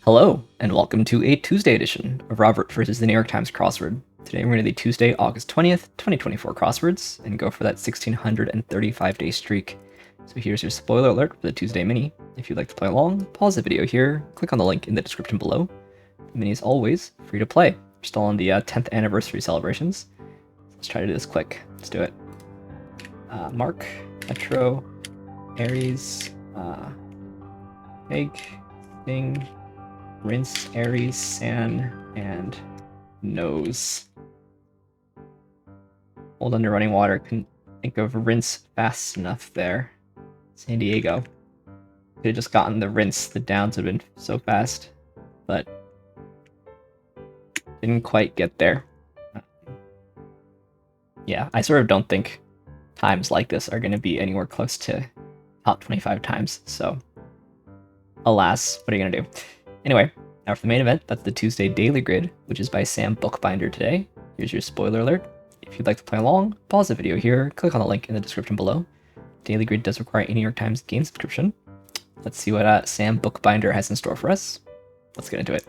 Hello, and welcome to a Tuesday edition of Robert versus the New York Times Crossword. Today we're going to do Tuesday, August 20th, 2024 crosswords, and go for that 1635-day streak. So here's your spoiler alert for the Tuesday mini. If you'd like to play along, pause the video here, click on the link in the description below. The mini is always free to play. We're still on the 10th anniversary celebrations. Let's try to do this quick. Let's do it. Mark, Metro, Aries, Egg, Thing, Rinse, Aries, San, and Nose. Hold under running water. Couldn't think of Rinse fast enough there. San Diego. Could have just gotten the Rinse. The downs would have been so fast. But didn't quite get there. Yeah, I sort of don't think times like this are going to be anywhere close to top 25 times. So, alas, what are you going to do? Anyway, now for the main event, that's the Tuesday Daily Grid, which is by Sam Buchbinder today. Here's your spoiler alert. If you'd like to play along, pause the video here, click on the link in the description below. Daily Grid does require a New York Times game subscription. Let's see what Sam Buchbinder has in store for us. Let's get into it.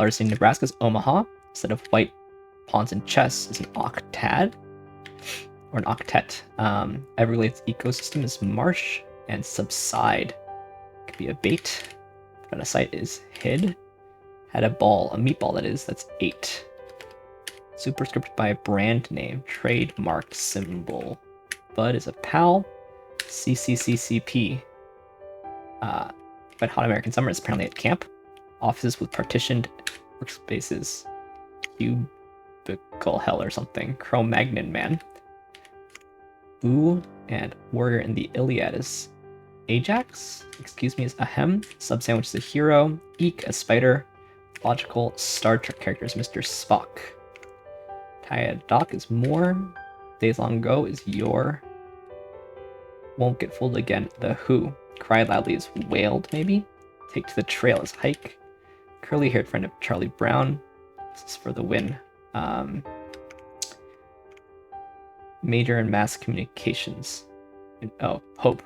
Largest city in Nebraska's Omaha. Instead of white pawns in chess is an octad, or an octet. Everglades ecosystem is marsh and subside. Could be a bait. On a site is hid. Had a ball, a meatball that is, that's 8. Superscript by a brand name, trademark symbol. Bud is a pal. CCCCP. But Hot American Summer is apparently at camp. Offices with partitioned workspaces. Cubicle hell or something. Cro-Magnon man. Ooh, and Warrior in the Iliad is Ajax, excuse me, is Ahem. Sub-sandwich is a hero. Eek, a spider. Logical Star Trek character is Mr. Spock. Doc is more. Days Long Ago is Your. Won't Get Fooled Again, The Who. Cry Loudly is Wailed, maybe. Take to the Trail is Hike. Curly-haired friend of Charlie Brown. This is for the win. Major and Mass Communications. Oh, Hope.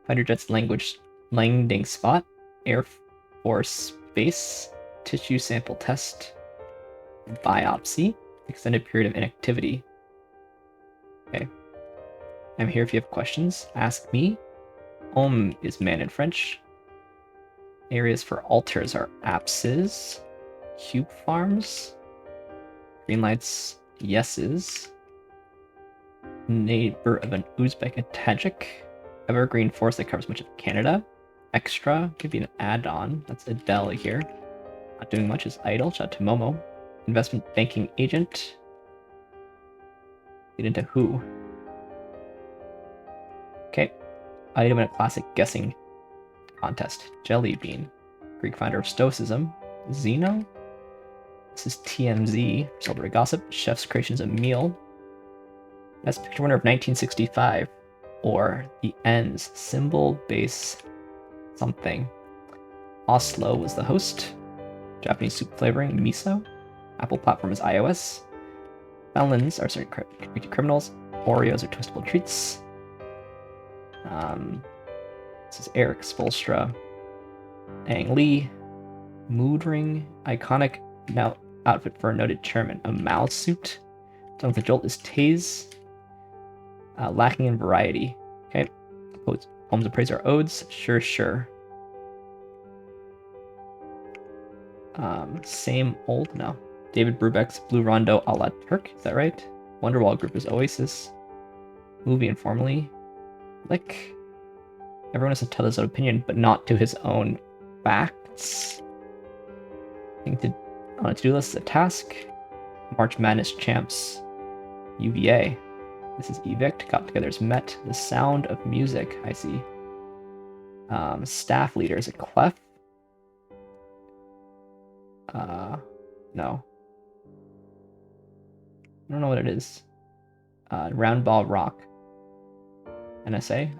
Fighter Jet's language landing spot, Air Force Base, tissue sample test, biopsy, extended period of inactivity. Okay. I'm here if you have questions. Ask me. Homme is man in French. Areas for altars are apses, cube farms, green lights, yeses, neighbor of an Uzbek, a Tajik. Evergreen forest that covers much of Canada. Extra could be an add-on. That's Adele here. Not doing much is Idle. Shout out to Momo. Investment banking agent. Get into who? Okay. Item in a classic guessing contest. Jelly bean. Greek founder of Stoicism. Zeno. This is TMZ. Celebrity gossip. Chef's creations a meal. Best picture winner of 1965. Or the ends, symbol, base, something. Oslo was the host. Japanese soup flavoring, miso. Apple platform is iOS. Felons are certain convicted criminals. Oreos are twistable treats. This is Eric Spolstra. Ang Lee. Mood ring, iconic now outfit for a noted chairman. A Mao suit. Done with a jolt is Taze. Lacking in variety. Okay. Poems of praise are odes. Sure. Same old? No. David Brubeck's Blue Rondo a la Turk. Is that right? Wonderwall Group is Oasis. Movie informally. Lick. Everyone has to tell his own opinion, but not to his own facts. On a to-do list is a task. March Madness champs. UVA. This is Evict. Got together is Met. The Sound of Music. I see. Staff leader is a Clef. No. I don't know what it is. Round Ball Rock. NSA.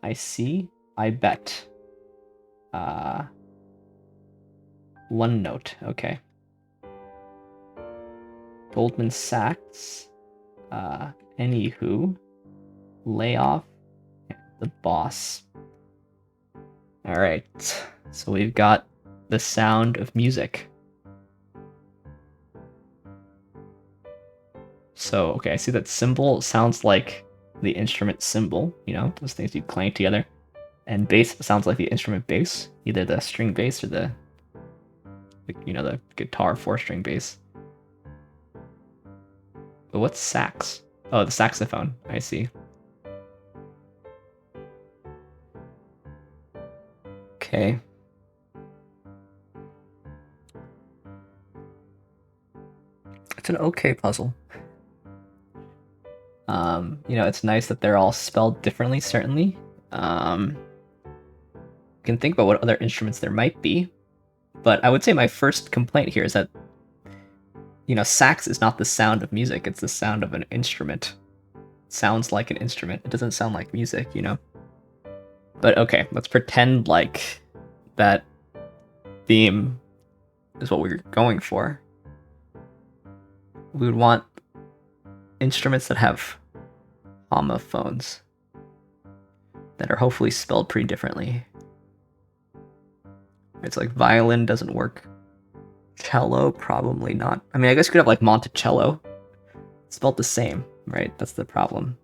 I see. I bet. One note. Okay. Goldman Sachs. Anywho, layoff, and the boss. All right, so we've got the sound of music. So, okay, I see that cymbal sounds like the instrument cymbal, you know, those things you clank together. And bass sounds like the instrument bass, either the string bass or the guitar 4-string bass. But what's sax? Oh, the saxophone, I see. Okay. It's an okay puzzle. It's nice that they're all spelled differently, certainly. You can think about what other instruments there might be, but I would say my first complaint here is that, sax is not the sound of music, it's the sound of an instrument. It sounds like an instrument. It doesn't sound like music, But okay, let's pretend like that theme is what we're going for. We would want instruments that have homophones that are hopefully spelled pretty differently. It's like violin doesn't work. Cello, probably not. I mean, I guess you could have like Monticello. It's spelled the same, right? That's the problem.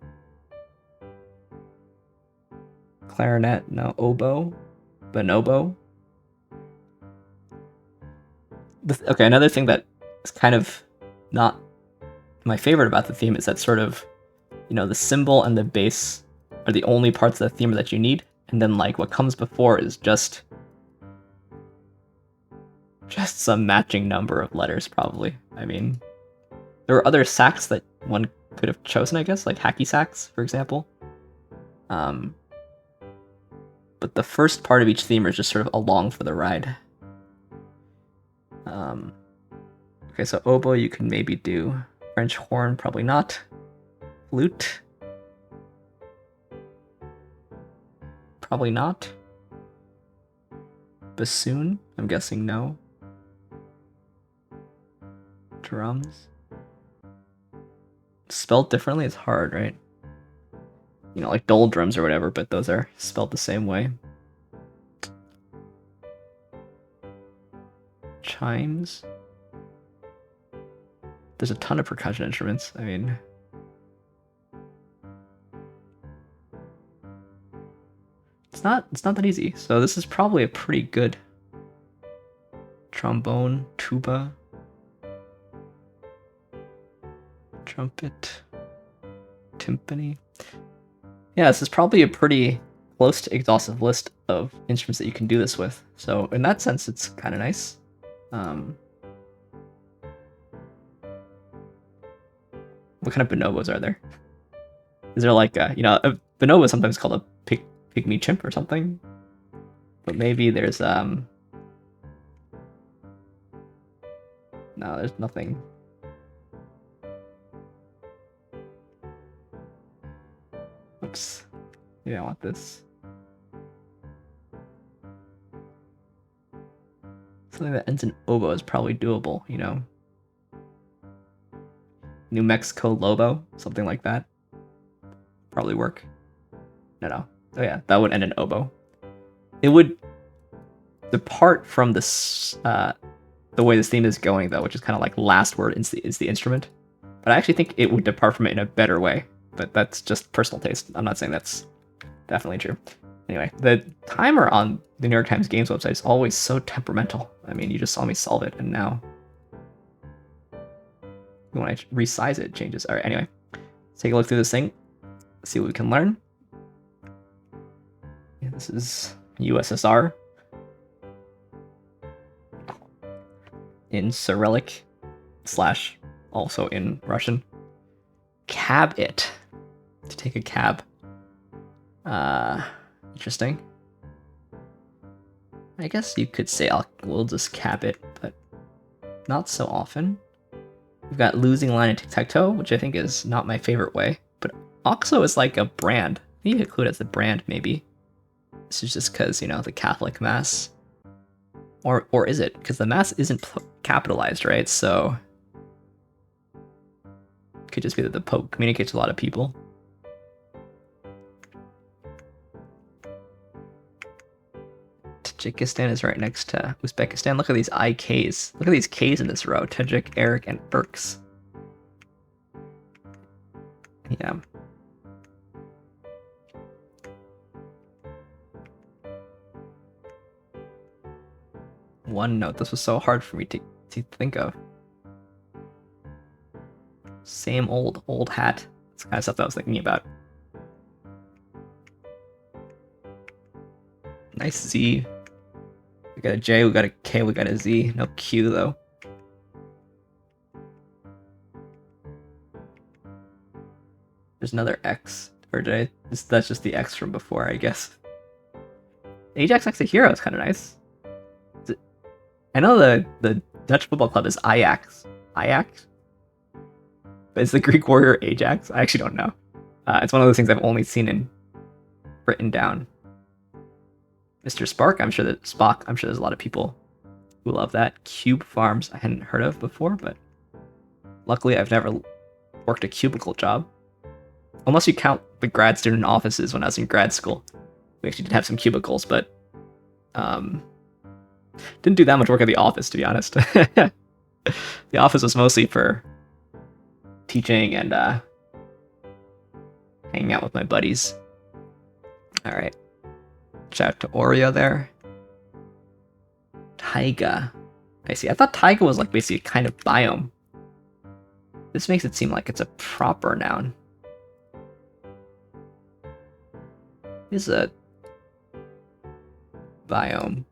Clarinet, no. Oboe, bonobo. Okay, another thing that is kind of not my favorite about the theme is that sort of, the cymbal and the bass are the only parts of the theme that you need, and then like what comes before is just some matching number of letters, probably. I mean, there were other sax that one could have chosen, I guess, like hacky sax, for example. But the first part of each theme is just sort of along for the ride. Okay, so oboe you can maybe do. French horn, probably not. Flute. Probably not. Bassoon, I'm guessing no. Drums. Spelled differently is hard, right? Like doldrums or whatever, but those are spelled the same way. Chimes. There's a ton of percussion instruments. I mean, it's not that easy. So this is probably a pretty good trombone, tuba, trumpet, timpani. Yeah, this is probably a pretty close to exhaustive list of instruments that you can do this with. So in that sense, it's kind of nice. What kind of bonobos are there? Is there like a bonobo is sometimes called a pygmy chimp or something? But maybe there's no, there's nothing. Oops. Maybe I want this. Something that ends in oboe is probably doable, New Mexico Lobo, something like that. Probably work. No. Oh yeah, that would end in oboe. It would depart from this, the way this theme is going, though, which is kind of like last word is the instrument. But I actually think it would depart from it in a better way. But that's just personal taste. I'm not saying that's definitely true. Anyway, the timer on the New York Times Games website is always so temperamental. I mean, you just saw me solve it, and now when I resize it, it changes. All right, anyway, let's take a look through this thing, see what we can learn. Yeah, this is USSR in Cyrillic / also in Russian. Cab it. To take a cab. Interesting. I guess you could say we'll just cab it, but not so often. We've got losing line in tic-tac-toe, which I think is not my favorite way, but OXO is like a brand. You could include it as a brand, maybe. This is just because, the Catholic Mass. Or is it? Because the Mass isn't capitalized, right? So it could just be that the Pope communicates with a lot of people. Tajikistan is right next to Uzbekistan. Look at these IKs. Look at these Ks in this row. Tajik, Arab, and Turks. Yeah. OneNote. This was so hard for me to think of. Same old hat. That's the kind of stuff that I was thinking about. Nice Z. We got a J, we got a K, we got a Z. No Q though. There's another X. Or did that's just the X from before, I guess. Ajax Next to Hero is kind of nice. I know the Dutch football club is Ajax. Ajax? But is the Greek warrior Ajax? I actually don't know. It's one of those things I've only seen in written down. Mr. Spark, I'm sure there's a lot of people who love that. Cube Farms, I hadn't heard of before, but luckily I've never worked a cubicle job. Unless you count the grad student offices when I was in grad school. We actually did have some cubicles, but didn't do that much work at the office, to be honest. The office was mostly for teaching and hanging out with my buddies. Alright. Shout out to Oreo there. Taiga. I see. I thought taiga was like basically a kind of biome. This makes it seem like it's a proper noun. Is a biome.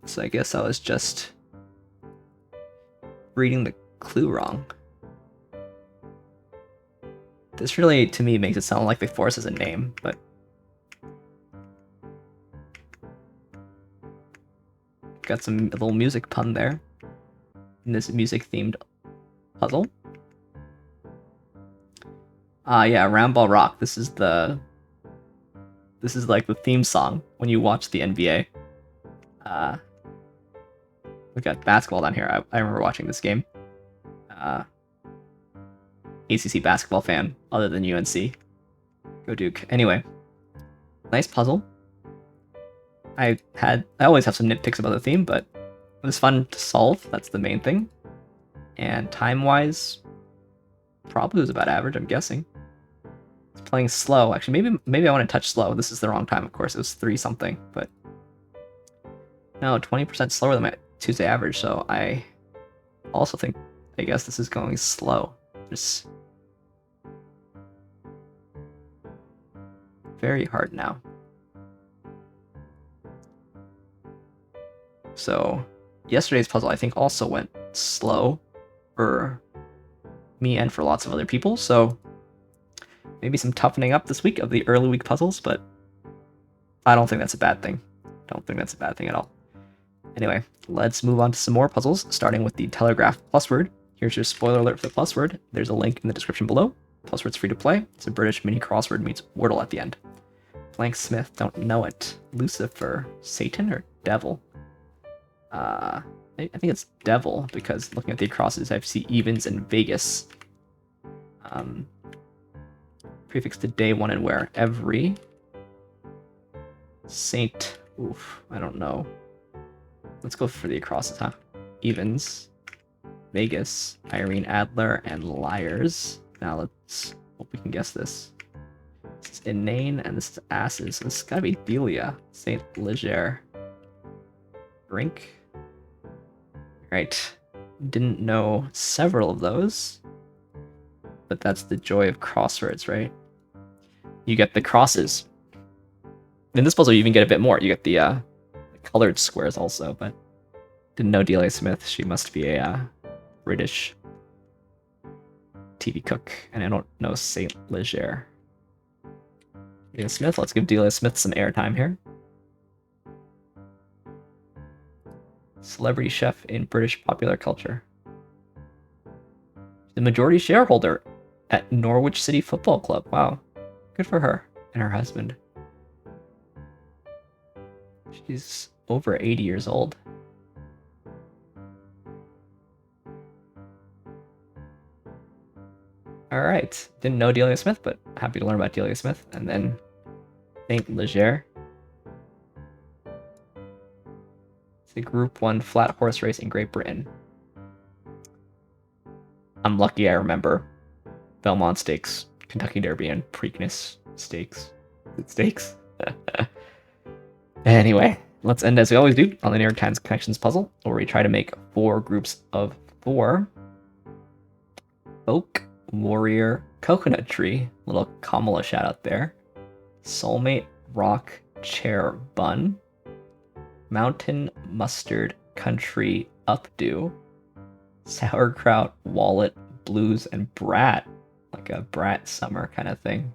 So I guess I was just reading the clue wrong. This really, to me, makes it sound like the forest is a name, but got some little music pun there in this music-themed puzzle. Yeah, Roundball Rock. This is like the theme song when you watch the NBA. We got basketball down here. I remember watching this game. ACC basketball fan, other than UNC. Go Duke. Anyway, nice puzzle. I always have some nitpicks about the theme, but it was fun to solve. That's the main thing. And time-wise, probably was about average, I'm guessing. It's playing slow. Actually, maybe I want to touch slow. This is the wrong time, of course. It was 3-something, but no, 20% slower than my Tuesday average, so I also think, I guess this is going slow. Just very hard now. So yesterday's puzzle, I think, also went slow for me and for lots of other people, so maybe some toughening up this week of the early week puzzles, but I don't think that's a bad thing. Don't think that's a bad thing at all. Anyway, let's move on to some more puzzles, starting with the Telegraph PlusWord. Here's your spoiler alert for the PlusWord. There's a link in the description below. PlusWord's free to play. It's a British mini crossword meets Wordle at the end. Blank Smith, don't know it. Lucifer, Satan or Devil? I think it's Devil, because looking at the acrosses, I see evens and Vegas. Prefix to day, one, and where. Every. Saint. Oof, I don't know. Let's go for the acrosses, huh? Evens. Vegas, Irene Adler, and Liars. Now let's hope we can guess this. This is inane, and this is asses. So this has gotta be Delia. Saint Leger. Drink. Right. Didn't know several of those. But that's the joy of crosswords, right? You get the crosses. In this puzzle, you even get a bit more. You get the colored squares also, but didn't know Delia Smith. She must be a British TV cook, and I don't know Saint Leger. Delia Smith, let's give Delia Smith some airtime here. Celebrity chef in British popular culture. The majority shareholder at Norwich City Football Club. Wow, good for her and her husband. She's over 80 years old. All right. Didn't know Delia Smith, but happy to learn about Delia Smith. And then Saint Leger. It's a Group 1 flat horse race in Great Britain. I'm lucky I remember Belmont Stakes, Kentucky Derby, and Preakness Stakes. Stakes? Anyway, let's end as we always do on the New York Times Connections puzzle, where we try to make 4 groups of 4. Oak, Warrior, Coconut Tree, little Kamala shout out there. Soulmate, Rock, Chair, Bun. Mountain, Mustard, Country, Updo. Sauerkraut, Wallet, Blues, and Brat. Like a Brat summer kind of thing.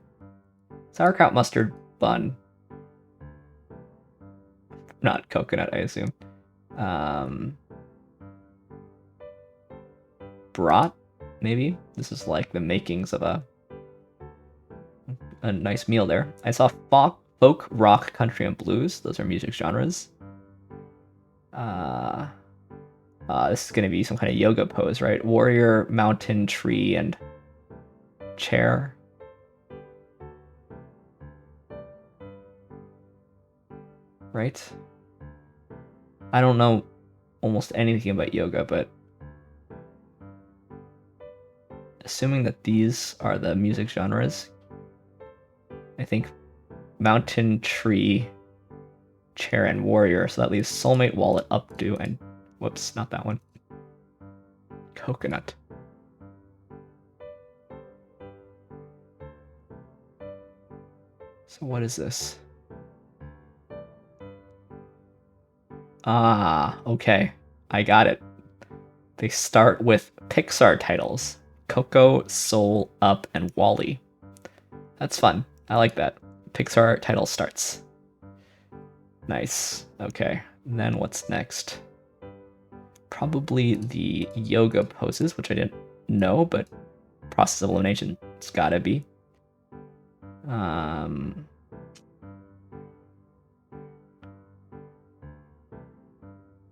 Sauerkraut, Mustard, Bun. Not coconut, I assume. Brat, maybe? This is like the makings of a nice meal there. I saw folk, rock, country, and blues. Those are music genres. This is going to be some kind of yoga pose, right? Warrior, mountain, tree, and chair. Right? I don't know almost anything about yoga, but assuming that these are the music genres, I think mountain, tree, chair, and warrior. So that leaves soulmate, wallet, updo, and whoops, not that one. Coconut. So what is this? Ah, okay. I got it. They start with Pixar titles. Coco, Soul, Up, and Wall-E. That's fun. I like that. Pixar title starts. Nice. Okay. And then what's next? Probably the yoga poses, which I didn't know, but process of elimination, it's gotta be.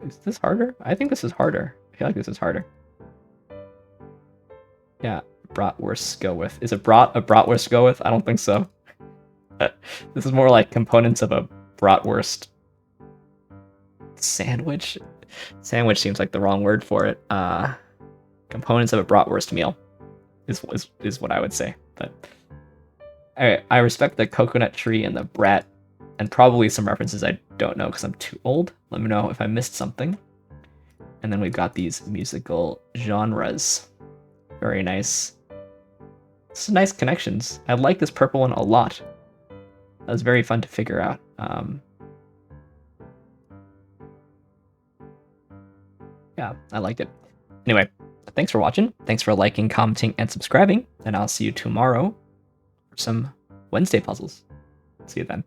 Is this harder? I think this is harder. I feel like this is harder. Yeah, bratwurst go with. Is a bratwurst go with? I don't think so. This is more like components of a bratwurst sandwich. Sandwich seems like the wrong word for it. Components of a bratwurst meal is what I would say. But I respect the coconut tree and the brat, and probably some references I don't know because I'm too old. Let me know if I missed something. And then we've got these musical genres. Very nice. Some nice connections. I like this purple one a lot. That was very fun to figure out. Yeah, I liked it. Anyway, thanks for watching. Thanks for liking, commenting, and subscribing. And I'll see you tomorrow for some Wednesday puzzles. See you then.